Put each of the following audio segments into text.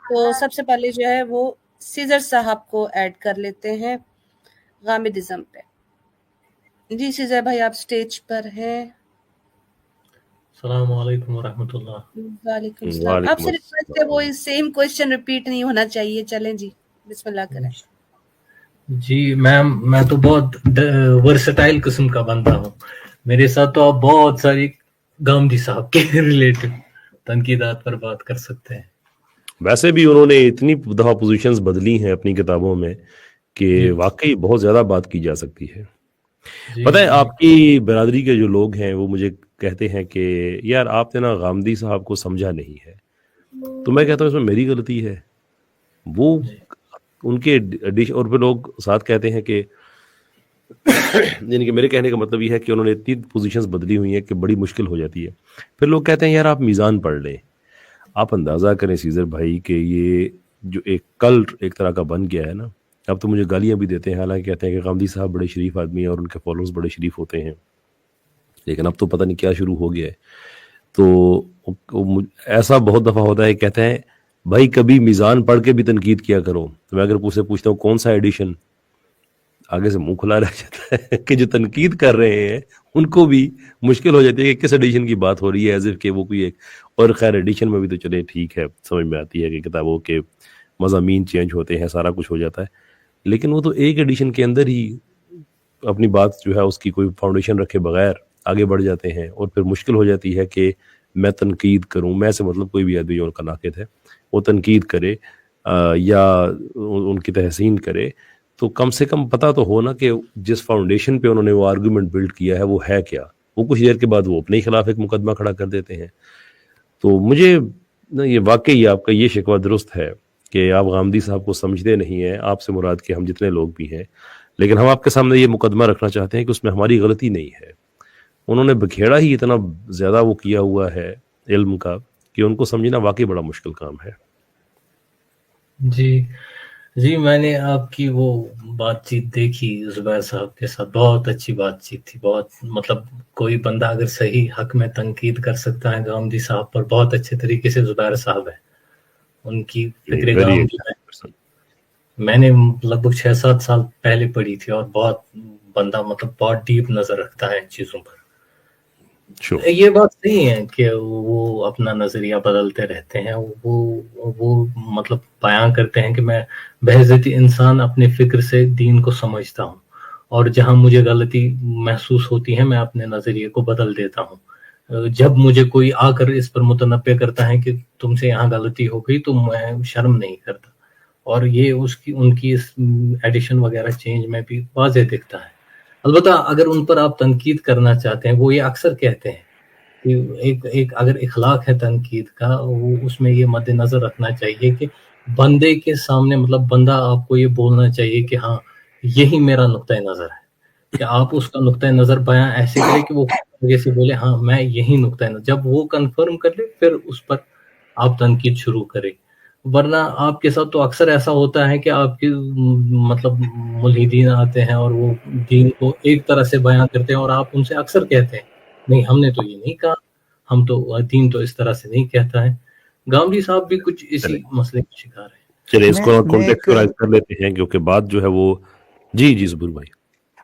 تو سب سے پہلے جو ہے وہ سیزر صاحب کو ایڈ کر لیتے ہیں غامدازم پہ. جی سیزر بھائی آپ سٹیج پر ہیں. السلام علیکم ورحمۃ اللہ. وعلیکم السلام. آپ سے ریکویسٹ ہے وہ سیم کوشچن ریپیٹ نہیں ہونا چاہیے. چلیں جی بسم اللہ کریں. جی میم میں تو بہت ورسٹائل قسم کا بندہ ہوں. میرے ساتھ تو آپ بہت ساری گامدی صاحب کے ریلیٹڈ تنقیدات پر بات کر سکتے ہیں. ویسے بھی انہوں نے اتنی دفعہ پوزیشنز بدلی ہیں اپنی کتابوں میں کہ واقعی بہت زیادہ بات کی جا سکتی ہے. پتہ ہے آپ کی برادری کے جو لوگ ہیں وہ مجھے کہتے ہیں کہ یار آپ نے نا غامدی صاحب کو سمجھا نہیں ہے. تو میں کہتا ہوں اس میں میری غلطی ہے. وہ ان کے ڈش اور پھر لوگ ساتھ کہتے ہیں کہ یعنی کہ میرے کہنے کا مطلب یہ ہے کہ انہوں نے اتنی پوزیشنز بدلی ہوئی ہیں کہ بڑی مشکل ہو جاتی ہے. پھر لوگ کہتے ہیں یار آپ میزان پڑھ لیں. آپ اندازہ کریں سیزر بھائی کہ یہ جو ایک کلٹ ایک طرح کا بن گیا ہے نا. اب تو مجھے گالیاں بھی دیتے ہیں حالانکہ کہتے ہیں کہ غامدی صاحب بڑے شریف آدمی ہیں اور ان کے فالوورز بڑے شریف ہوتے ہیں. لیکن اب تو پتہ نہیں کیا شروع ہو گیا ہے. تو ایسا بہت دفعہ ہوتا ہے کہتے ہیں بھائی کبھی میزان پڑھ کے بھی تنقید کیا کرو. تو میں اگر پوچھتا ہوں کون سا ایڈیشن, آگے سے منہ کھلا رہ جاتا ہے کہ جو تنقید کر رہے ہیں ان کو بھی مشکل ہو جاتی ہے کہ کس ایڈیشن کی بات ہو رہی ہے, ایز اف کہ وہ کوئی ایک. اور خیر ایڈیشن میں بھی تو چلے ٹھیک ہے, سمجھ میں آتی ہے کہ کتابوں کے مضامین چینج ہوتے ہیں, سارا کچھ ہو جاتا ہے. لیکن وہ تو ایک ایڈیشن کے اندر ہی اپنی بات جو ہے اس کی کوئی فاؤنڈیشن رکھے بغیر آگے بڑھ جاتے ہیں, اور پھر مشکل ہو جاتی ہے کہ میں تنقید کروں. میں سے مطلب کوئی بھی آدمی جو ان کا ناقد ہے وہ تنقید کرے یا ان کی تحسین کرے, تو کم سے کم پتہ تو ہو نا کہ جس فاؤنڈیشن پہ انہوں نے وہ آرگومنٹ بلڈ کیا ہے وہ ہے کیا. وہ کچھ دیر کے بعد وہ اپنے خلاف ایک مقدمہ کھڑا کر دیتے ہیں. تو مجھے یہ واقعی آپ کا یہ شکوہ درست ہے کہ آپ غامدی صاحب کو سمجھتے نہیں ہیں. آپ سے مراد کہ ہم جتنے لوگ بھی ہیں, لیکن ہم آپ کے سامنے یہ مقدمہ رکھنا چاہتے ہیں کہ اس میں ہماری غلطی نہیں ہے. انہوں نے بکھیڑا ہی اتنا زیادہ وہ کیا ہوا ہے علم کا کہ ان کو سمجھنا واقعی بڑا مشکل کام ہے. جی میں نے آپ کی وہ بات چیت دیکھی زبیر صاحب کے ساتھ, بہت اچھی بات چیت تھی. بہت مطلب کوئی بندہ اگر صحیح حق میں تنقید کر سکتا ہے غامدی صاحب پر, بہت اچھے طریقے سے زبیر صاحب ہے. ان کی فکر غامدی میں نے لگ بھگ 6-7 سال پہلے پڑھی تھی, اور بہت بندہ مطلب بہت ڈیپ نظر رکھتا ہے ان چیزوں پر. یہ بات صحیح ہے کہ وہ اپنا نظریہ بدلتے رہتے ہیں. وہ مطلب بیان کرتے ہیں کہ میں بحیثیت انسان اپنے فکر سے دین کو سمجھتا ہوں, اور جہاں مجھے غلطی محسوس ہوتی ہے میں اپنے نظریے کو بدل دیتا ہوں. جب مجھے کوئی آ کر اس پر متنبع کرتا ہے کہ تم سے یہاں غلطی ہو گئی تو میں شرم نہیں کرتا. اور یہ ان کی اس ایڈیشن وغیرہ چینج میں بھی واضح دکھتا ہے. البتہ اگر ان پر آپ تنقید کرنا چاہتے ہیں, وہ یہ اکثر کہتے ہیں کہ ایک اگر اخلاق ہے تنقید کا, وہ اس میں یہ مد نظر رکھنا چاہیے کہ بندے کے سامنے مطلب بندہ آپ کو یہ بولنا چاہیے کہ ہاں یہی میرا نقطۂ نظر ہے, کہ آپ اس کا نقطۂ نظر بیان ایسے کرے کہ وہ جیسے بولے ہاں میں یہی نقطۂ نظر, جب وہ کنفرم کر لے پھر اس پر آپ تنقید شروع کریں. ورنہ آپ کے ساتھ تو اکثر ایسا ہوتا ہے کہ آپ کے مطلب ملحدین آتے ہیں اور وہ دین کو ایک طرح سے بیان کرتے ہیں, اور آپ ان سے اکثر کہتے ہیں نہیں ہم نے تو یہ نہیں کہا, ہم تو دین تو اس طرح سے نہیں کہتا ہے. غامدی صاحب بھی کچھ اسی مسئلے کا شکار ہے. چلے اس کو کانٹیکسچوائز کر لیتے ہیں کیونکہ بات جو ہے وہ جی زبیر بھائی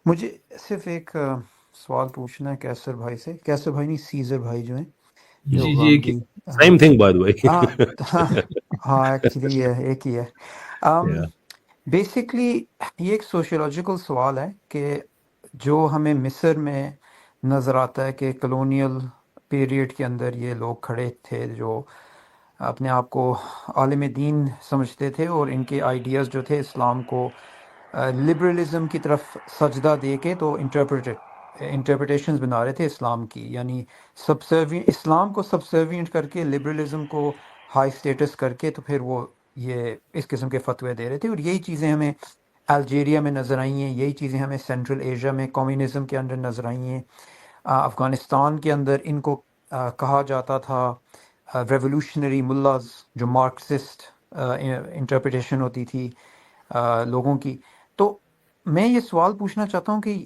مجھے صرف ایک سوال پوچھنا ہے کیسر بھائی سے. کیسر بھائی نہیں سیزر بھائی جو ہیں جو Ghamidi same thing by the way. ہاں ایکچولی یہ ایک ہی ہے. بیسکلی یہ ایک سوشیولوجیکل سوال ہے کہ جو ہمیں مصر میں نظر آتا ہے کہ کلونیل پیریڈ کے اندر یہ لوگ کھڑے تھے جو اپنے آپ کو عالم دین سمجھتے تھے, اور ان کے آئیڈیاز جو تھے اسلام کو لبرلزم کی طرف سجدہ دے کے تو انٹرپریٹیشنز بنا رہے تھے اسلام کی, یعنی اسلام کو سبسروینٹ کر کے لبرلزم کو ہائی سٹیٹس کر کے تو پھر وہ یہ اس قسم کے فتوے دے رہے تھے. اور یہی چیزیں ہمیں الجیریا میں نظر آئی ہیں, یہی چیزیں ہمیں سینٹرل ایشیا میں کمیونزم کے اندر نظر آئی ہیں. افغانستان کے اندر ان کو کہا جاتا تھا ریولوشنری ملاز, جو مارکسسٹ انٹرپریٹیشن ہوتی تھی لوگوں کی. تو میں یہ سوال پوچھنا چاہتا ہوں کہ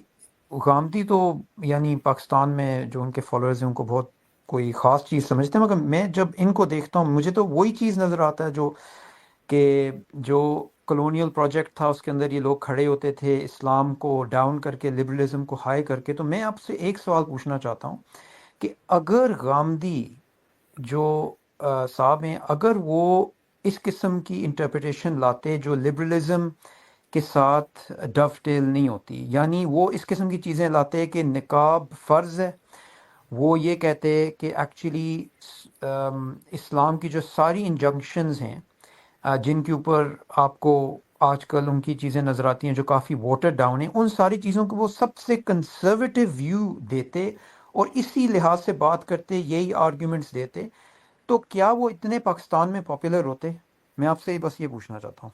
غامدی تو یعنی پاکستان میں جو ان کے فالوورز ہیں ان کو بہت کوئی خاص چیز سمجھتے ہیں, مگر میں جب ان کو دیکھتا ہوں مجھے تو وہی چیز نظر آتا ہے جو کہ جو کلونیل پروجیکٹ تھا اس کے اندر یہ لوگ کھڑے ہوتے تھے اسلام کو ڈاؤن کر کے، لبرلزم کو ہائی کر کے. تو میں آپ سے ایک سوال پوچھنا چاہتا ہوں کہ اگر غامدی جو صاحب ہیں، اگر وہ اس قسم کی انٹرپریٹیشن لاتے جو لبرلزم کے ساتھ ڈو ٹیل نہیں ہوتی، یعنی وہ اس قسم کی چیزیں لاتے کہ نقاب فرض ہے، وہ یہ کہتے کہ ایکچولی اسلام کی جو ساری انجنکشنز ہیں جن کے اوپر آپ کو آج کل ان کی چیزیں نظر آتی ہیں جو کافی واٹر ڈاؤن ہیں، ان ساری چیزوں کو وہ سب سے کنزرویٹو ویو دیتے اور اسی لحاظ سے بات کرتے، یہی آرگیومنٹس دیتے، تو کیا وہ اتنے پاکستان میں پاپولر ہوتے؟ میں آپ سے بس یہ پوچھنا چاہتا ہوں.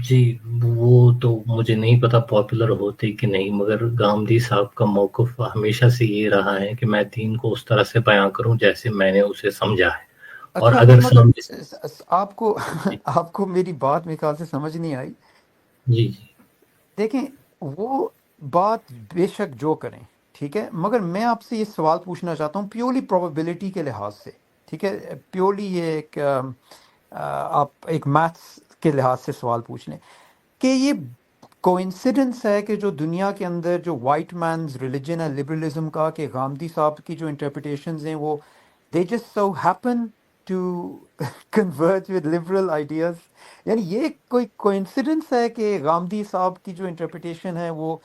جی وہ تو مجھے نہیں پتا پاپولر ہوتے کہ نہیں، مگر گامدی صاحب کا موقف ہمیشہ سے یہ رہا ہے کہ میں دین کو اس طرح سے بیان کروں جیسے میں نے اسے سمجھا ہے، اور اچھا نہیں، اگر مگر سامنے آپ کو آپ کو میری بات میرے خیال سے سمجھ نہیں آئی. جی جی دیکھیں، وہ بات بے شک جو کریں ٹھیک ہے، مگر میں آپ سے یہ سوال پوچھنا چاہتا ہوں پیورلی پروبیبلٹی کے لحاظ سے، ٹھیک ہے، پیورلی یہ ایک آپ ایک میتھس کے لحاظ سے سوال پوچھ لیں کہ یہ کوئنسیڈنس ہے کہ جو دنیا کے اندر جو وائٹ مینز ریلیجن ہے لبرلزم کا، کہ غامدی صاحب کی جو انٹرپریٹیشنز ہیں وہ they just so happen to converge with liberal ideas. یعنی یہ کوئی کوئنسیڈنس ہے کہ غامدی صاحب کی جو انٹرپریٹیشن ہے وہ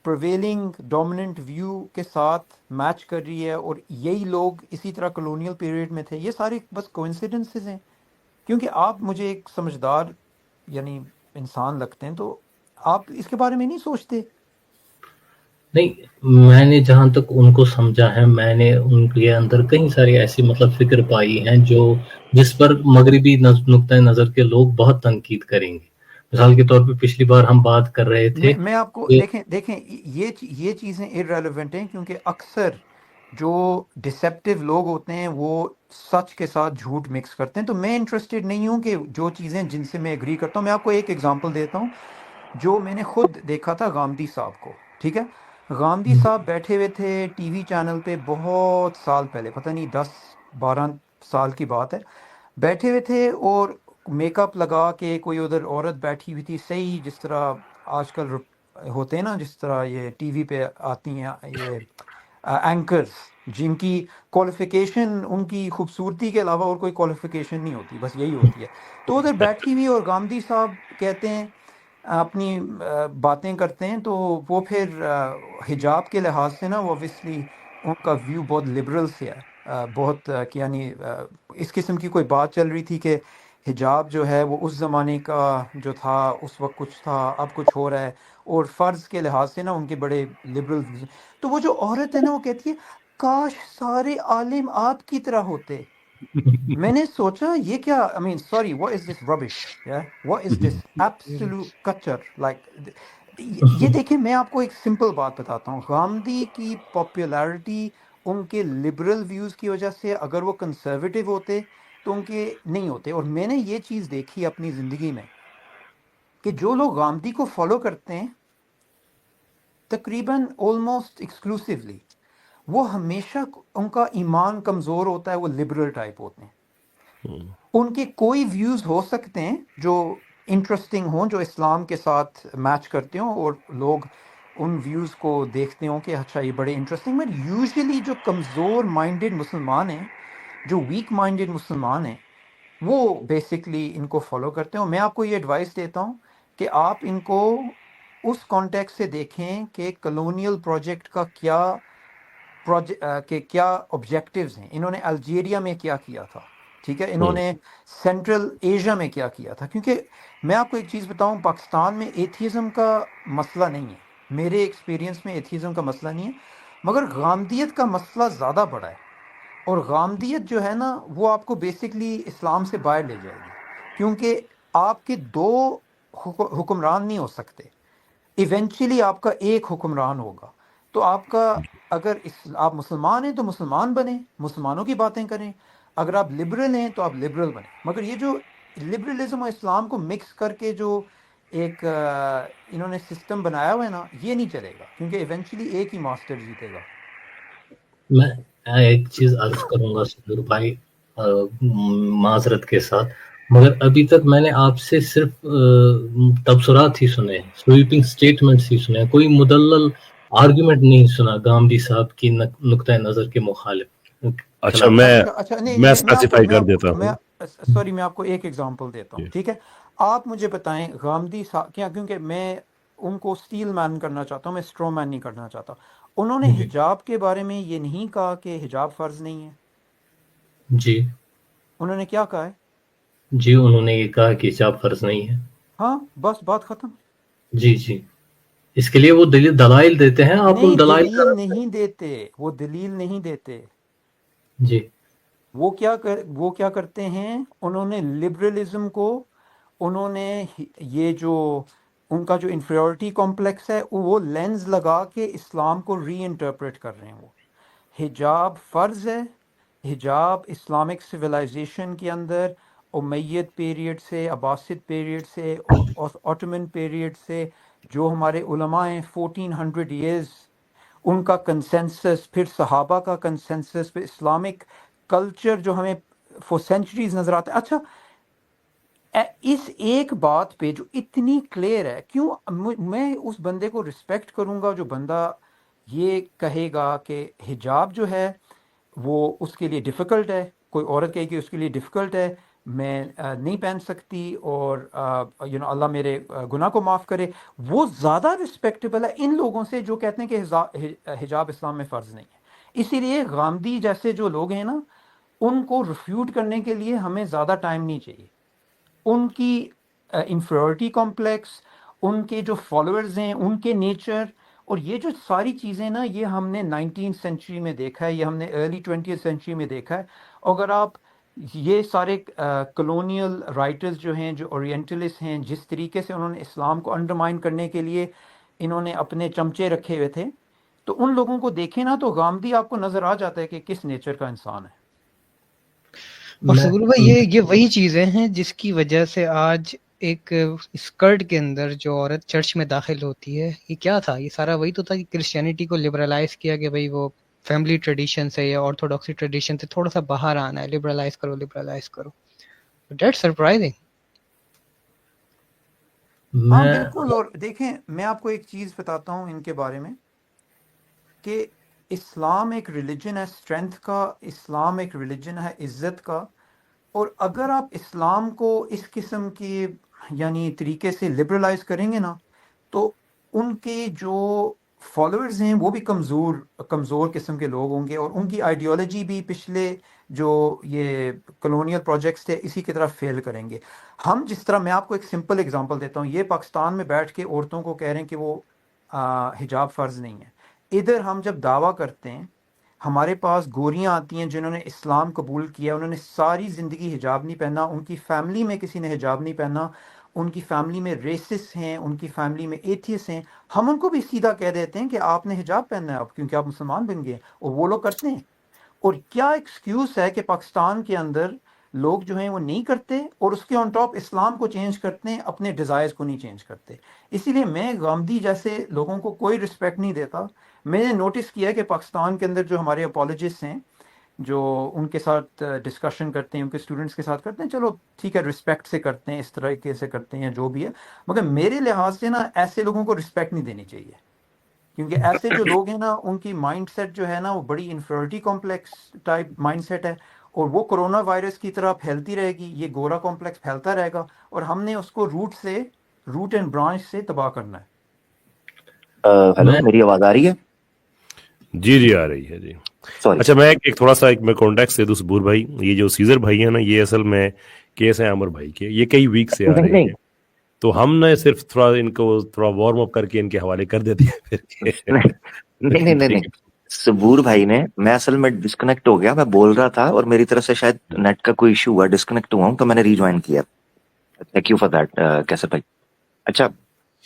پریویلنگ ڈومیننٹ ویو کے ساتھ میچ کر رہی ہے اور یہی لوگ اسی طرح کلونیل پیریڈ میں تھے؟ یہ سارے بس کوئنسیڈنسز ہیں، کیونکہ آپ مجھے ایک سمجھدار یعنی انسان لگتے ہیں، تو آپ اس کے بارے میں نہیں سوچتے؟ نہیں، میں نے جہاں تک ان کو سمجھا ہے، میں نے ان کے اندر کئی ساری ایسی مطلب فکر پائی ہیں جس پر مغربی نقطۂ نظر کے لوگ بہت تنقید کریں گے. مثال کے طور پہ پچھلی بار ہم بات کر رہے تھے میں آپ کو کہ دیکھیں یہ چیزیں irrelevant ہیں، کیونکہ اکثر جو ڈسیپٹیو لوگ ہوتے ہیں وہ سچ کے ساتھ جھوٹ مکس کرتے ہیں. تو میں انٹرسٹڈ نہیں ہوں کہ جو چیزیں جن سے میں ایگری کرتا ہوں. میں آپ کو ایک ایگزامپل دیتا ہوں جو میں نے خود دیکھا تھا غامدی صاحب کو، ٹھیک ہے. غامدی صاحب بیٹھے ہوئے تھے ٹی وی چینل پہ بہت سال پہلے، پتہ نہیں 10-12 سال کی بات ہے، بیٹھے ہوئے تھے اور میک اپ لگا کے کوئی ادھر عورت بیٹھی ہوئی تھی، صحیح جس طرح آج کل ہوتے ہیں نا، جس طرح یہ ٹی وی پہ آتی ہیں یہ اینکرز جن کی کوالیفیکیشن ان کی خوبصورتی کے علاوہ اور کوئی کوالیفیکیشن نہیں ہوتی، بس یہی ہوتی ہے. تو ادھر بیٹھی ہوئی اور غامدی صاحب کہتے ہیں اپنی باتیں کرتے ہیں، تو وہ پھر حجاب کے لحاظ سے نا، وہ اوبویسلی ان کا ویو بہت لبرل سے ہے، بہت یعنی اس قسم کی کوئی بات چل رہی تھی کہ حجاب جو ہے وہ اس زمانے کا جو تھا اس وقت کچھ تھا، اب کچھ ہو رہا ہے، اور فرض کے لحاظ سے نا ان کے بڑے لبرل. تو وہ جو عورت ہے نا وہ کہتی ہے کاش سارے عالم آپ کی طرح ہوتے. میں نے سوچا یہ کیا، آئی مین sorry, what is this rubbish, yeah, what is this absolute کچر لائک. یہ دیکھیں، میں آپ کو ایک سمپل بات بتاتا ہوں. غامدی کی پاپولیرٹی ان کے لبرل ویوز کی وجہ سے، اگر وہ کنسرویٹیو ہوتے تو ان کے نہیں ہوتے. اور میں نے یہ چیز دیکھی اپنی زندگی میں کہ جو لوگ غامدی کو فالو کرتے ہیں تقریباً آلموسٹ ایکسکلوسیولی، وہ ہمیشہ ان کا ایمان کمزور ہوتا ہے، وہ لبرل ٹائپ ہوتے ہیں. ان کے کوئی ویوز ہو سکتے ہیں جو انٹرسٹنگ ہوں، جو اسلام کے ساتھ میچ کرتے ہوں اور لوگ ان ویوز کو دیکھتے ہوں کہ اچھا یہ بڑے انٹرسٹنگ. بٹ یوزلی جو کمزور مائنڈڈ مسلمان ہیں، جو ویک مائنڈڈ مسلمان ہیں، وہ بیسکلی ان کو فالو کرتے ہیں. اور میں آپ کو یہ ایڈوائس دیتا ہوں کہ آپ ان کو اس کانٹیکٹ سے دیکھیں کہ کلونیل پروجیکٹ کا کیا آبجیکٹیوز ہیں. انہوں نے الجیریا میں کیا کیا تھا، ٹھیک ہے، انہوں نے سینٹرل ایشیا میں کیا کیا تھا. کیونکہ میں آپ کو ایک چیز بتاؤں، پاکستان میں ایتھیزم کا مسئلہ نہیں ہے، میرے ایکسپیرینس میں ایتھیزم کا مسئلہ نہیں ہے، مگر غامدیت کا مسئلہ زیادہ بڑا ہے. اور غامدیت جو ہے نا وہ آپ کو بیسکلی اسلام سے باہر لے جائے گی، کیونکہ آپ کے دو حکمران نہیں ہو سکتے، ایونچولی آپ کا ایک حکمران ہوگا. تو آپ کا اگر آپ مسلمان ہیں تو مسلمان بنیں، مسلمانوں کی باتیں کریں، اگر آپ لبرل ہیں تو آپ لبرل بنیں. مگر یہ جو لبرلزم اور اسلام کو مکس کر کے جو ایک انہوں نے سسٹم بنایا ہوا ہے نا، یہ نہیں چلے گا، کیونکہ ایونچولی ایک ہی ماسٹر جیتے گا. میں ایک چیز عرض کروں گا سرور بھائی، معذرت کے ساتھ، مگر ابھی تک میں نے آپ سے صرف تبصرات ہی سنے، سویپنگ سٹیٹمنٹس ہی سنے، کوئی مدلل آرگیومنٹ نہیں سنا گاندھی صاحب کی نقطۂ نظر کے مخالف۔ اچھا میں نہیں میں اسپیسیفائی کر دیتا ہوں۔ سوری، میں آپ کو ایک ایگزامپل دیتا ہوں، ٹھیک ہے؟ آپ مجھے بتائیں گاندھی صاحب کیا، کیونکہ میں ان کو اسٹیل مین کرنا چاہتا ہوں، میں اسٹرو مین نہیں کرنا چاہتا، انہوں نے حجاب کے بارے میں یہ نہیں کہا کہ حجاب فرض نہیں ہے؟ جی انہوں نے کیا کہا ہے؟ جی انہوں نے یہ کہا کہ حجاب فرض نہیں ہے۔ ہاں بس بات ختم۔ جی جی، اس کے لیے وہ دلائل دیتے ہیں، آپ ان نہیں، دلائل دلیل نہیں دیتے، وہ دلیل نہیں دیتے۔ جی وہ کیا کرتے ہیں، انہوں نے لبرلزم کو، انہوں نے یہ جو ان کا جو انفیریورٹی کمپلیکس ہے وہ لینز لگا کے اسلام کو ری انٹرپریٹ کر رہے ہیں۔ وہ حجاب فرض ہے، حجاب اسلامک سویلائزیشن کے اندر امید پیریڈ سے، عباسد پیریڈ سے، آٹومن پیریڈ سے، جو ہمارے علماء ہیں 1400 ایئرز، ان کا کنسنسس، پھر صحابہ کا کنسنسس، پھر اسلامک کلچر جو ہمیں فور سینچریز نظر آتا ہے۔ اچھا، اس ایک بات پہ جو اتنی کلیئر ہے، کیوں میں اس بندے کو رسپیکٹ کروں گا جو بندہ یہ کہے گا کہ حجاب جو ہے وہ اس کے لیے ڈیفیکلٹ ہے، کوئی عورت کہے کہ اس کے لیے ڈیفیکلٹ ہے، میں نہیں پہن سکتی، اور اللہ میرے گناہ کو معاف کرے، وہ زیادہ رسپیکٹیبل ہے ان لوگوں سے جو کہتے ہیں کہ حجاب اسلام میں فرض نہیں ہے۔ اسی لیے گاندھی جیسے جو لوگ ہیں نا، ان کو ریفیوٹ کرنے کے لیے ہمیں زیادہ ٹائم نہیں چاہیے۔ ان کی انفیریورٹی کمپلیکس، ان کے جو فالوورز ہیں، ان کے نیچر، اور یہ جو ساری چیزیں نا، یہ ہم نے 19 سینچری میں دیکھا ہے، یہ ہم نے ارلی 20 سینچری میں دیکھا ہے۔ اگر آپ یہ سارے کلونیل رائٹرز جو ہیں، جو اورینٹلسٹ ہیں، جس طریقے سے انہوں نے اسلام کو انڈرمائن کرنے کے لیے انہوں نے اپنے چمچے رکھے ہوئے تھے، تو ان لوگوں کو دیکھیں نا تو گاندھی آپ کو نظر آ جاتا ہے کہ کس نیچر کا انسان ہے۔ اور صبور بھائی، یہ وہی چیزیں ہیں جس کی وجہ سے آج ایک اسکرٹ کے اندر جو عورت چرچ میں داخل ہوتی ہے، یہ کیا تھا؟ یہ سارا وہی تو تھا کہ کرسچینٹی کو لبرلائز کیا کہ بھئی وہ فیملی ٹریڈیشن سے یا آرتھوڈاکسی ٹریڈیشن سے تھوڑا سا باہر آنا ہے، لبرلائز کرو۔ That's surprising. ہاں بالکل۔ اور دیکھیں، میں آپ کو ایک چیز بتاتا ہوں ان کے بارے میں، کہ اسلام ایک ریلیجن ہے اسٹرینتھ کا، اسلام ایک ریلیجن ہے عزت کا، اور اگر آپ اسلام کو اس قسم کی یعنی طریقے سے لبرلائز کریں گے نا، تو ان کے جو فالوورز ہیں وہ بھی کمزور قسم کے لوگ ہوں گے، اور ان کی آئیڈیالوجی بھی پچھلے جو یہ کلونیل پروجیکٹس تھے اسی کی طرف فیل کریں گے۔ ہم جس طرح، میں آپ کو ایک سمپل اگزامپل دیتا ہوں، یہ پاکستان میں بیٹھ کے عورتوں کو کہہ رہے ہیں کہ وہ حجاب فرض نہیں ہے۔ ادھر ہم جب دعویٰ کرتے ہیں، ہمارے پاس گوریاں آتی ہیں جنہوں نے اسلام قبول کیا، انہوں نے ساری زندگی حجاب نہیں پہنا، ان کی فیملی میں کسی نے حجاب نہیں پہنا، ان کی فیملی میں ریسس ہیں، ان کی فیملی میں ایتھیس ہیں، ہم ان کو بھی سیدھا کہہ دیتے ہیں کہ آپ نے حجاب پہننا ہے اب، کیونکہ آپ مسلمان بن گئے، اور وہ لوگ کرتے ہیں۔ اور کیا ایکسکیوز ہے کہ پاکستان کے اندر لوگ جو ہیں وہ نہیں کرتے، اور اس کے آن ٹاپ اسلام کو چینج کرتے ہیں، اپنے ڈیزائرز کو نہیں چینج کرتے۔ اسی لیے میں گاندھی جیسے لوگوں کو کوئی رسپیکٹ نہیں دیتا۔ میں نے نوٹس کیا کہ پاکستان کے اندر جو ہمارے اپولوجسٹ ہیں، جو ان کے ساتھ ڈسکشن کرتے ہیں، ان کے اسٹوڈنٹس کے ساتھ کرتے ہیں، چلو ٹھیک ہے، رسپیکٹ سے کرتے ہیں، اس طریقے سے کرتے ہیں، جو بھی ہے، مگر میرے لحاظ سے نا ایسے لوگوں کو رسپیکٹ نہیں دینی چاہیے، کیونکہ ایسے جو لوگ ہیں نا، ان کی مائنڈ سیٹ جو ہے نا وہ بڑی inferiority complex type mindset ہے، اور وہ کرونا وائرس کی طرح پھیلتی رہے گی، یہ گورا کمپلیکس پھیلتا رہے گا، اور ہم نے اس کو روٹ اینڈ برانچ سے تباہ کرنا ہے۔ ہیلو، میری آواز آ رہی ہے؟ جی آ رہی ہے جی۔ اچھا، میں ایک تھوڑا سا میں کانٹیکٹ دے دوں صبور بھائی، یہ جو سیزر بھائی ہیں نا، یہ اصل میں کیس ہیں عامر بھائی کے، یہ کئی ویک سے آ رہے ہیں، تو ہم نے صرف تھوڑا ان کو تھوڑا وارم اپ کر کے ان کے حوالے کر دیتے ہیں۔ نہیں، صبور بھائی نے، میں اصل میں ڈسکنیکٹ ہو گیا، میں بول رہا تھا اور میری طرف سے شاید نیٹ کا کوئی ایشو ہوا، ڈسکنیکٹ ہوا ہوں، تو میں نے ری جوائن کیا۔ تھینک یو فار دیٹ کیسر بھائی۔ اچھا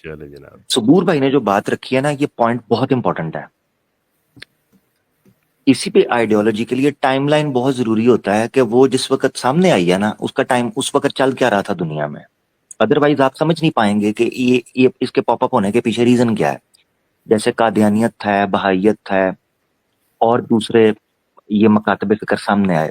چلے جناب، صبور بھائی نے جو بات رکھی ہے نا، یہ پوائنٹ بہت امپورٹنٹ ہے۔ اسی پہ آئیڈیالوجی کے لیے ٹائم لائن بہت ضروری ہوتا ہے، کہ وہ جس وقت سامنے آئی ہے نا، اس کا ٹائم اس وقت چل کیا رہا تھا دنیا میں، ادروائز آپ سمجھ نہیں پائیں گے کہ یہ اس کے پاپ اپ ہونے کے پیچھے ریزن کیا ہے۔ جیسے قادیانیت ہے، بہائیت ہے، اور دوسرے یہ مکاتب فکر سامنے آئے،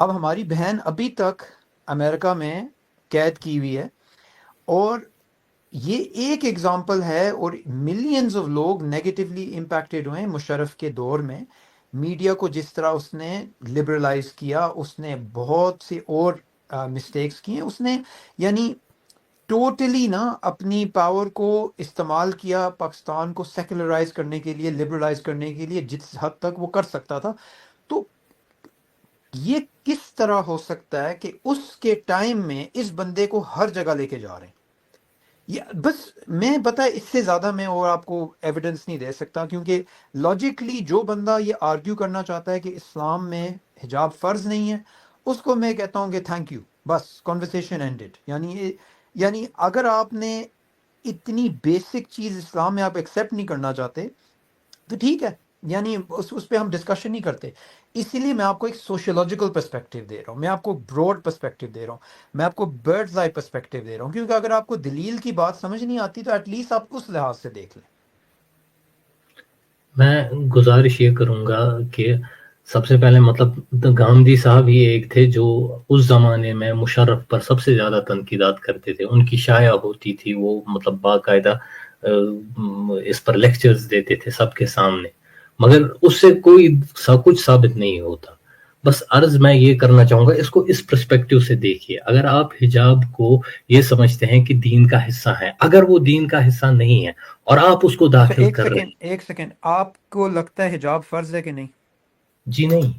اب ہماری بہن ابھی تک امریکہ میں قید کی ہوئی ہے، اور یہ ایک ایگزامپل ہے، اور ملینز آف لوگ نیگیٹیولی امپیکٹڈ ہوئے ہیں مشرف کے دور میں۔ میڈیا کو جس طرح اس نے لبرلائز کیا، اس نے بہت سے اور مسٹیکس کیے، اس نے یعنی ٹوٹلی نا اپنی پاور کو استعمال کیا پاکستان کو سیکولرائز کرنے کے لیے، لبرلائز کرنے کے لیے جس حد تک وہ کر سکتا تھا۔ تو یہ کس طرح ہو سکتا ہے کہ اس کے ٹائم میں اس بندے کو ہر جگہ لے کے جا رہے ہیں؟ یہ بس میں پتہ ہے، اس سے زیادہ میں اور آپ کو ایویڈنس نہیں دے سکتا، کیونکہ لاجیکلی جو بندہ یہ آرگیو کرنا چاہتا ہے کہ اسلام میں حجاب فرض نہیں ہے، اس کو میں کہتا ہوں کہ تھینک یو، بس کنورسیشن اینڈڈ۔ یعنی اگر آپ نے اتنی بیسک چیز اسلام میں آپ ایکسیپٹ نہیں کرنا چاہتے تو ٹھیک ہے، یعنی اس پہ ہم ڈسکشن نہیں کرتے۔ اسی لیے میں آپ کو ایک سوشولوجیکل پرسپیکٹیو دے رہا ہوں، میں آپ کو براڈ پرسپیکٹیو دے رہا ہوں، میں آپ کو برڈز آئی پرسپیکٹیو دے رہا ہوں، کیونکہ اگر آپ کو دلیل کی بات سمجھ نہیں آتی تو ایٹ لیسٹ آپ اس لحاظ سے دیکھ لیں۔ میں گزارش یہ کروں گا کہ سب سے پہلے مطلب گاندھی صاحب ہی ایک تھے جو اس زمانے میں مشرف پر سب سے زیادہ تنقیدات کرتے تھے، ان کی شائع ہوتی تھی، وہ مطلب باقاعدہ اس پر لیکچرز دیتے تھے سب کے سامنے، مگر اس سے کوئی کچھ ثابت نہیں ہوتا۔ بس عرض میں یہ کرنا چاہوں گا، اس کو اس پرسپیکٹیو سے دیکھیے۔ اگر آپ حجاب کو یہ سمجھتے ہیں کہ دین کا حصہ ہے، اگر وہ دین کا حصہ نہیں ہے اور آپ اس کو اچھا داخل کر رہے ہیں، ایک سیکنڈ، آپ کو لگتا ہے حجاب فرض ہے کہ نہیں؟ جی نہیں،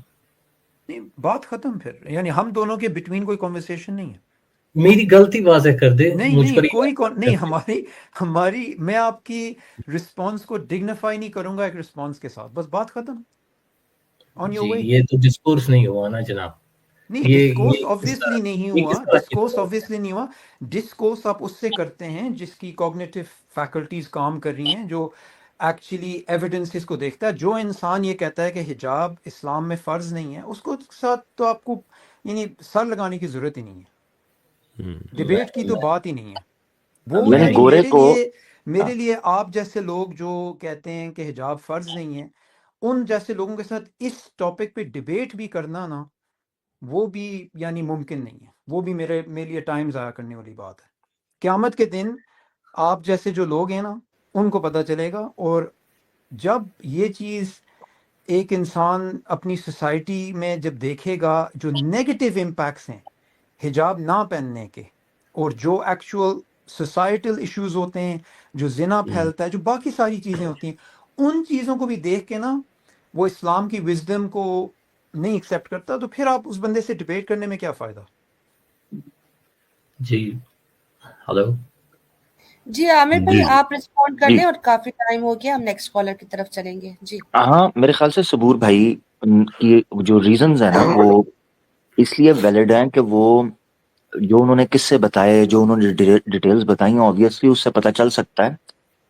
نہیں، بات ختم پھر، یعنی ہم دونوں کے بٹوین کوئی کنورسیشن نہیں ہے۔ میری غلطی واضح کر دے، مجھ نہیں پر نہیں، ہماری میں آپ کی رسپانس کو ڈگنیفائی نہیں کروں گا ایک رسپانس کے ساتھ، بس بات ختم، آن یور جی وے۔ یہ تو ڈسکورس نہیں ہوا نا جناب، نہیں، ڈسکورس آبویسلی نہیں ہوا، ڈسکورس آبویسلی نہیں ہوا۔ ڈسکورس آپ اس سے کرتے ہیں جس کی کوگنیٹو فیکلٹیز کام کر رہی ہیں، جو ایکچولی ایویڈنسز کو دیکھتا ہے۔ جو انسان یہ کہتا ہے کہ حجاب اسلام میں فرض نہیں ہے، اس کو ساتھ تو آپ کو یعنی سر لگانے کی ضرورت ہی نہیں ہے، ڈیبیٹ کی تو بات ہی نہیں ہے وہ۔ یعنی یعنی گورے کو میرے لیے آپ جیسے لوگ جو کہتے ہیں کہ حجاب فرض نہیں ہے، ان جیسے لوگوں کے ساتھ اس ٹاپک پہ ڈیبیٹ بھی کرنا نا، وہ بھی یعنی ممکن نہیں ہے، وہ بھی میرے لیے ٹائم ضائع کرنے والی بات ہے۔ قیامت کے دن آپ جیسے جو لوگ ہیں نا، ان کو پتہ چلے گا، اور جب یہ چیز ایک انسان اپنی سوسائٹی میں جب دیکھے گا جو نیگیٹو امپیکٹس ہیں حجاب نہ پہننے کے، اور جو ایکچوئل سوسائٹل ایشوز ہوتے ہیں، جو زنا پھیلتا ہے، جو باقی ساری چیزیں ہوتی ہیں، ان چیزوں کو بھی دیکھ کے نا وہ اسلام کی وزڈم کو نہیں ایکسیپٹ کرتا، تو پھر آپ اس بندے سے ڈیبیٹ کرنے میں کیا فائدہ؟ جی ہلو جی عامر بھائی جی آپ رسپونڈ کر جی لیں، اور کافی ٹائم ہو گیا، ہم نیکسٹ کالر کی طرف چلیں گے۔ جی ہاں، میرے خیال سے صبور بھائی کی جو ریزنز ہیں نا وہ اس لیے ویلڈ ہیں کہ وہ جو انہوں نے قصے بتائے، جو انہوں نے ڈیٹیلز بتائی ہیں، آبویسلی اس سے پتہ چل سکتا ہے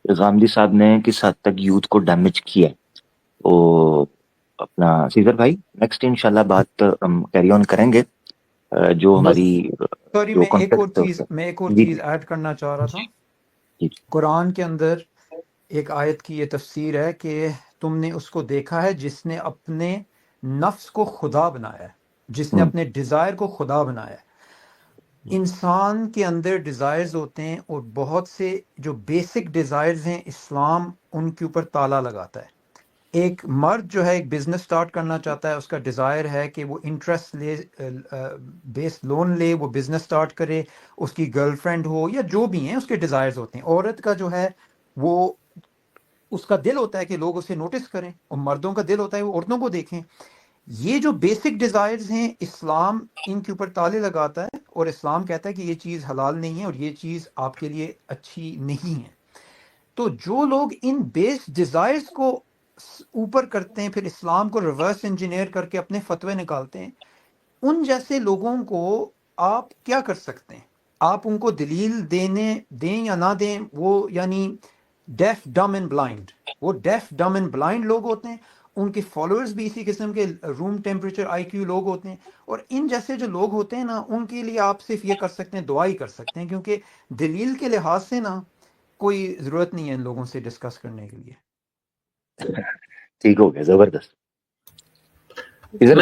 کہ غامدی صاحب نے کس حد تک یوتھ کو ڈیمیج کیا ہے۔ تو اپنا سیزر بھائی نیکسٹ انشاءاللہ بات ہم کیری آن کریں گے، جو بس ہماری سوری، جو میں ایک اور کانٹیکسٹ جی چیز ایڈ کرنا چاہ رہا تھا۔ جی قرآن کے اندر ایک آیت کی یہ تفسیر ہے کہ تم نے اس کو دیکھا ہے جس نے اپنے نفس کو خدا بنایا ہے، جس نے اپنے ڈیزائر کو خدا بنایا ہے۔ انسان کے اندر ڈیزائرز ہوتے ہیں، اور بہت سے جو بیسک ڈیزائرز ہیں اسلام ان کے اوپر تالا لگاتا ہے۔ ایک مرد جو ہے ایک بزنس سٹارٹ کرنا چاہتا ہے، اس کا ڈیزائر ہے کہ وہ انٹرسٹ لے، بیس لون لے، وہ بزنس سٹارٹ کرے، اس کی گرل فرینڈ ہو یا جو بھی ہیں، اس کے ڈیزائرز ہوتے ہیں۔ عورت کا جو ہے وہ اس کا دل ہوتا ہے کہ لوگ اسے نوٹس کریں، اور مردوں کا دل ہوتا ہے وہ عورتوں کو دیکھیں۔ یہ جو بیسک ڈیزائرز ہیں اسلام ان کے اوپر تالے لگاتا ہے، اور اسلام کہتا ہے کہ یہ چیز حلال نہیں ہے اور یہ چیز آپ کے لیے اچھی نہیں ہے۔ تو جو لوگ ان بیس ڈیزائرز کو اوپر کرتے ہیں، پھر اسلام کو ریورس انجینئر کر کے اپنے فتوے نکالتے ہیں، ان جیسے لوگوں کو آپ کیا کر سکتے ہیں؟ آپ ان کو دلیل دیں یا نہ دیں، وہ یعنی ڈیف ڈم اینڈ بلائنڈ، وہ ڈیف ڈم اینڈ بلائنڈ لوگ ہوتے ہیں۔ ان کے فالوورز بھی اسی قسم کے روم ٹیمپریچر آئی کیو لوگ ہوتے ہیں، اور ان جیسے جو لوگ ہوتے ہیں نا، ان کے لیے آپ صرف یہ کر سکتے ہیں، دعا ہی کر سکتے ہیں، کیونکہ دلیل کے لحاظ سے نا کوئی ضرورت نہیں ہے ان لوگوں سے ڈسکس کرنے کے لیے۔ ٹھیک ہو گیا، زبردست۔ میں فیصل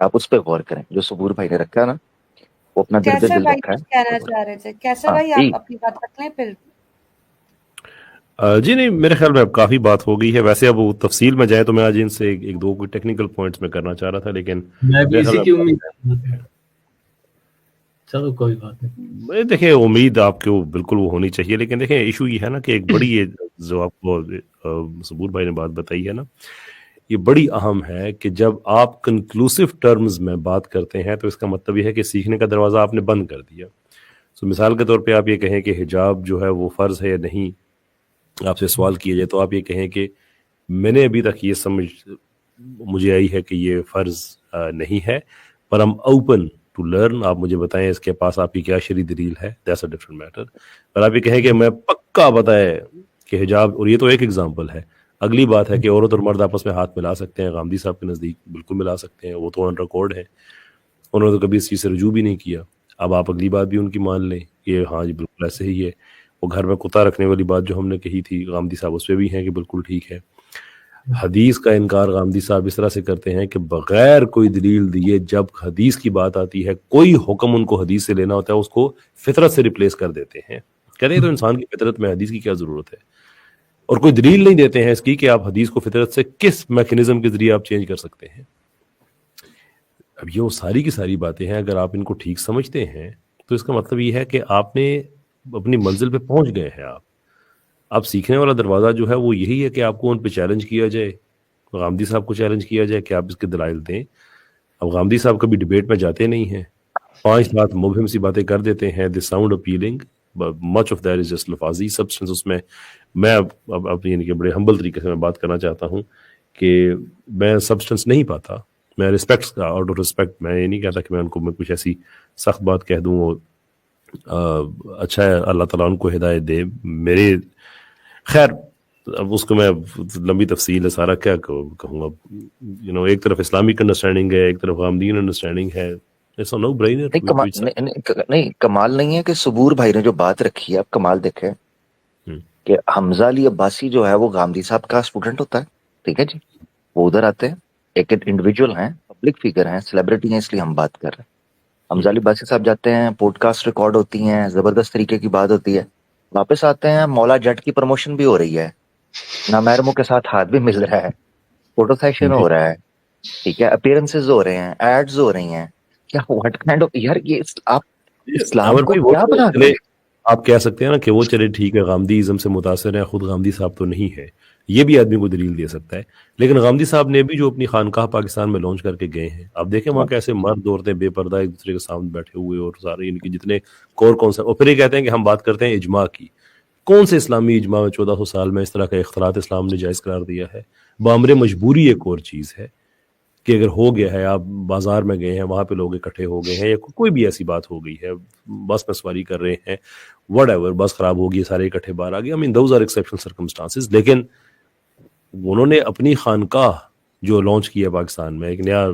آپ اس پہ غور کریں جو صبور بھائی نے رکھا ہے نا, وہ اپنا درد کیسر دل بھائی رکھا کچھ کہنا چاہ رہے تھے. کیسر بھائی جی آپ اپنی بات رکھ لیں پھر. جی نہیں, میرے خیال میں اب کافی بات ہو گئی ہے. ویسے اب وہ تفصیل میں جائے تو میں آج ان سے ایک دو کوئی ٹیکنیکل پوائنٹس میں کرنا چاہ رہا تھا, لیکن میں بھی میرے خیال اسی کی میں امید. چلو کوئی بات نہیں. دیکھیں امید آپ کو بالکل وہ ہونی چاہیے, لیکن دیکھیں ایشو یہ ہے نا کہ ایک بڑی یہ جو آپ کو صبور بھائی نے بات بتائی ہے نا, یہ بڑی اہم ہے کہ جب آپ کنکلوسیو ٹرمز میں بات کرتے ہیں تو اس کا مطلب یہ ہے کہ سیکھنے کا دروازہ آپ نے بند کر دیا. سو مثال کے طور پہ آپ یہ کہیں کہ حجاب جو ہے وہ فرض ہے یا نہیں, آپ سے سوال کیا جائے تو آپ یہ کہیں کہ میں نے ابھی تک یہ سمجھ مجھے آئی ہے کہ یہ فرض نہیں ہے, پر ہم اوپن ٹو لرن. آپ مجھے بتائیں اس کے پاس آپ کی کیا شرعی دلیل ہے, دیٹس اے ڈفرنٹ میٹر. پر آپ یہ کہیں کہ میں پکا بتائے کہ حجاب, اور یہ تو ایک ایگزامپل ہے. اگلی بات ہے کہ عورت اور مرد آپس میں ہاتھ ملا سکتے ہیں. غامدی صاحب کے نزدیک بالکل ملا سکتے ہیں, وہ تو آن ریکارڈ ہے, انہوں نے تو کبھی اس چیز سے رجوع بھی نہیں کیا. اب آپ اگلی بات بھی ان کی مان لیں کہ ہاں جی بالکل ایسے ہی ہے. وہ گھر میں کتا رکھنے والی بات جو ہم نے کہی تھی, غامدی صاحب اس پہ بھی ہیں کہ بالکل ٹھیک ہے. حدیث کا انکار غامدی صاحب اس طرح سے کرتے ہیں کہ بغیر کوئی دلیل دیے جب حدیث کی بات آتی ہے, کوئی حکم ان کو حدیث سے لینا ہوتا ہے, اس کو فطرت سے ریپلیس کر دیتے ہیں. کہتے ہیں تو انسان کی فطرت میں حدیث کی کیا ضرورت ہے, اور کوئی دلیل نہیں دیتے ہیں اس کی کہ آپ حدیث کو فطرت سے کس میکینزم کے ذریعے آپ چینج کر سکتے ہیں. اب یہ وہ ساری کی ساری باتیں ہیں, اگر آپ ان کو ٹھیک سمجھتے ہیں تو اس کا مطلب یہ ہے کہ آپ نے اپنی منزل پہ پہنچ گئے ہیں. آپ سیکھنے والا دروازہ جو ہے وہ یہی ہے کہ آپ کو ان پہ چیلنج کیا جائے, غامدی صاحب کو چیلنج کیا جائے کہ آپ اس کے دلائل دیں. اب غامدی صاحب کبھی ڈبیٹ میں جاتے نہیں ہیں, 5 بات مبہم سی باتیں کر دیتے ہیں, they sound appealing, much of that is just لفاظی. سبسٹنس اس میں اب یعنی کہ بڑے ہمبل طریقے سے میں بات کرنا چاہتا ہوں کہ میں سبسٹنس نہیں پاتا. میں رسپیکٹ کا آؤٹ آف رسپیکٹ میں یہ نہیں کہتا کہ میں ان کو میں کچھ ایسی سخت بات کہہ دوں. اور اچھا ہے, اللہ تعالیٰ ان کو ہدایت دے. میرے خیر اب اس کو میں لمبی تفصیل ہے سارا کیا کہوں گا. ایک طرف اسلامک انڈرسٹینڈنگ ہے, ایک طرف غامدین انڈرسٹینڈنگ ہے. نو برینر. نہیں کمال نہیں ہے کہ صبور بھائی نے جو بات رکھی ہے, اب کمال دیکھیں کہ حمزہ علی عباسی جو ہے وہ غامدی صاحب کا اسٹوڈنٹ ہوتا ہے, ٹھیک ہے جی, وہ ادھر آتے ہیں, ایک انڈیویجول ہیں, پبلک فگر ہیں, سیلیبریٹی ہیں, اس لیے ہم بات کر رہے ہیں. حمزہ علی عباسی صاحب جاتے ہیں, پوڈ کاسٹ ریکارڈ ہوتی ہیں, زبردست طریقے کی بات ہوتی ہے, واپس آتے ہیں, مولا جٹ کی پروموشن بھی ہو رہی ہے, نامحرموں کے ساتھ ہاتھ بھی مل رہا ہے, فوٹو سیشن ہو رہا ہے, ٹھیک ہے, اپیرنسز ہو رہے ہیں, ایڈز ہو رہی ہیں. کیا واٹ کائنڈ آف یار, یہ آپ اسلام کو کیا بنا دیں. آپ کہہ سکتے ہیں نا کہ وہ چلے ٹھیک ہے غامدی ازم سے متاثر ہے, خود غامدی صاحب تو نہیں ہے, یہ بھی آدمی کو دلیل دے سکتا ہے. لیکن غامدی صاحب نے بھی جو اپنی خانقاہ پاکستان میں لانچ کر کے گئے ہیں, آپ دیکھیں وہاں کیسے مرد عورتیں بے پردہ ایک دوسرے کے سامنے بیٹھے ہوئے, اور سارے ان کے جتنے کور کونسپٹ, اور پھر یہ کہتے ہیں کہ ہم بات کرتے ہیں اجماع کی. کون سے اسلامی اجماع میں 1400 سال میں اس طرح کا اختلاط اسلام نے جائز قرار دیا ہے؟ بامر مجبوری ایک اور چیز ہے کہ اگر ہو گیا ہے, آپ بازار میں گئے ہیں, وہاں پہ لوگ اکٹھے ہو گئے ہیں, یا کوئی بھی ایسی بات ہو گئی ہے, بس میں سواری کر رہے ہیں, وٹ ایور, بس خراب ہوگی, سارے اکٹھے باہر آ گئے, I mean those are exceptional circumstances. لیکن انہوں نے اپنی خانقاہ جو لانچ کیا پاکستان میں, ایک نیا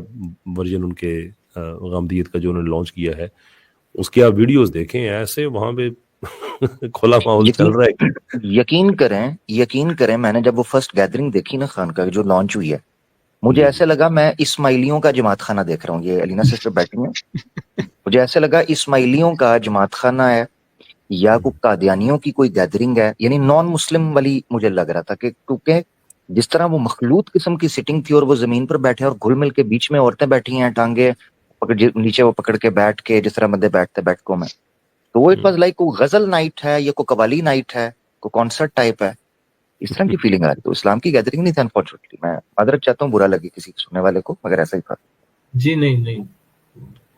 ورژن ان کے غامدیت کا جو انہوں نے لانچ کیا ہے, اس کی آپ ویڈیوز دیکھیں, ایسے وہاں پہ کھلا ماحول چل رہا ہے. یقین کریں میں نے جب وہ فرسٹ گیدرنگ دیکھی نا خانقاہ جو لانچ ہوئی ہے, مجھے ایسے لگا میں اسماعیلیوں کا جماعت خانہ دیکھ رہا ہوں. یہ علینا سسٹر بیٹھی ہیں, مجھے ایسے لگا اسماعیلیوں کا جماعت خانہ ہے یا کوئی قادیانیوں کی کوئی گیدرنگ ہے, یعنی نان مسلم والی مجھے لگ رہا تھا. کہ کیونکہ جس طرح وہ مخلوط قسم کی سٹنگ تھی, اور وہ زمین پر بیٹھے اور گھل مل کے بیچ میں عورتیں بیٹھی ہیں, ٹانگے نیچے وہ پکڑ کے بیٹھ کے جس طرح مدے بیٹھتے بیٹھکوں میں, تو وہ اٹ واز لائک کوئی غزل نائٹ ہے یا کوئی قوالی نائٹ ہے, کوئی کانسرٹ ٹائپ ہے, اس طرح کی فیلنگ آ رہی. تو اسلام کی گیدرنگ نہیں تھی انفارچونیٹلی. میں معذرت چاہتا ہوں, برا لگے کسی سننے والے کو, مگر ایسا ہی تھا. جی نہیں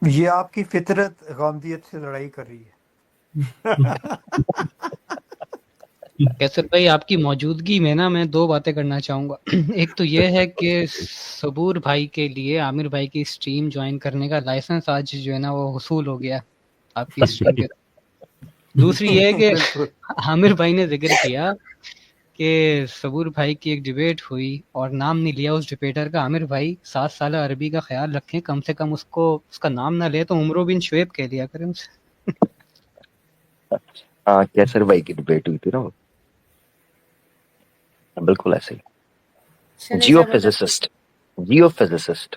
یہ آپ کی فطرت غامدیت سے لڑائی کر رہی ہے. کیسر بھائی آپ کی موجودگی میں نا میں 2 باتیں کرنا چاہوں گا. ایک تو یہ ہے کہ صبور بھائی کے لیے عامر بھائی کی اسٹریم جوائن کرنے کا لائسنس آج جو ہے نا وہ حصول ہو گیا آپ کی اسٹریم کے. دوسری یہ ہے کہ عامر بھائی نے ذکر کیا کہ صبور بھائی کی ایک ڈبیٹ ہوئی اور نام نہیں لیا اس ڈبیٹر کا. عامر بھائی 7 سالہ عربی کا خیال رکھیں, کم سے کم اس کا نام نہ لے تو عمرو بن شعیب کہہ لیا کریں اسے. ہاں کیسر بھائی کی ڈبیٹ ہوئی تھی نا, بالکل ایسے ہی. جیو فزسسٹ